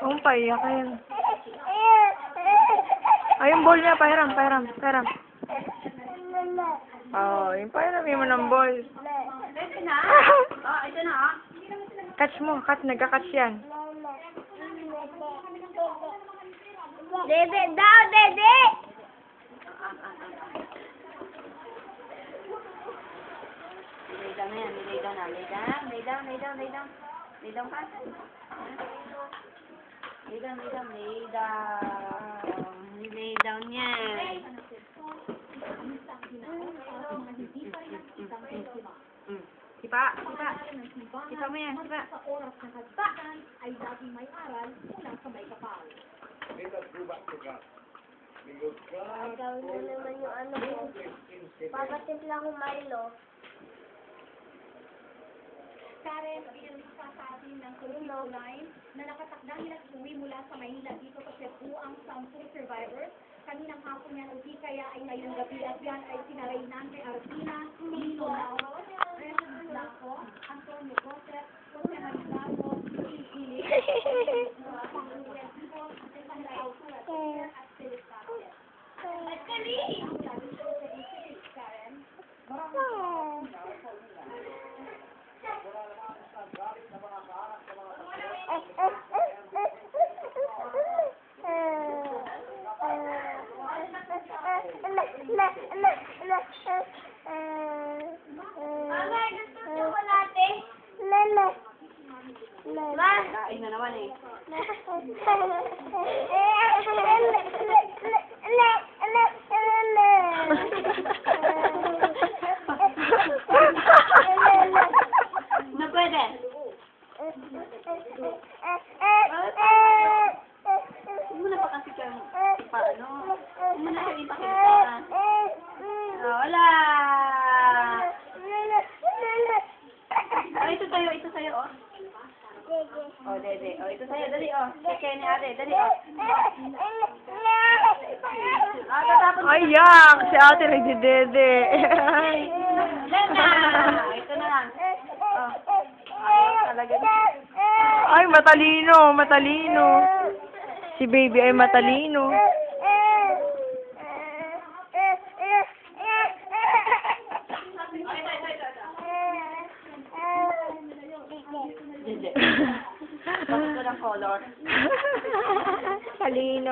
Kung paiyakin. Ay, yung ball niya, pahiram. Oh, yung pahiram mo ng ball. Ito na. Ito na. Catch mo, nagka-catch yan. Dede daw, dede! Lay down na yan. Lay down ka. Lay down yan. Sipa mo yan, sipa. Sa oras ng hagtaan ay laging may aral mula sa may kapal. Agaw na naman yung ano ko. Papatimpla ko Milo. Karen, pinalista sa atin ng Filipino Line na nakatakda nilang uwi mula sa Maynila dito sa Cebu ang 10 survivors. Kaninang hapon yan uwi kaya ay ngayong gabi at yan ay sinaraynan kay Artina, Nino Lauro, Renan Blanco, Antonio Joseph, Jose Marizano, Ili, Pangulen Ibo, Sandra Autura, at Philip Tapia. Karen, Kain na naman eh. Na pwede. Huwag mo na pa kasi kang paano. Huwag mo na kang ipakita. Wala. Ito sa'yo, oh. Oh, dede. Oh, ito sa'yo, dali, oh. Kaya ni ate, dali, oh. Tatapon. Ay, yak! Si ate nagdidede. Lena! Ito na lang. Oh. Talaga. Ay, matalino. Si baby ay matalino. Dede. Bakit ko ng color? Talino.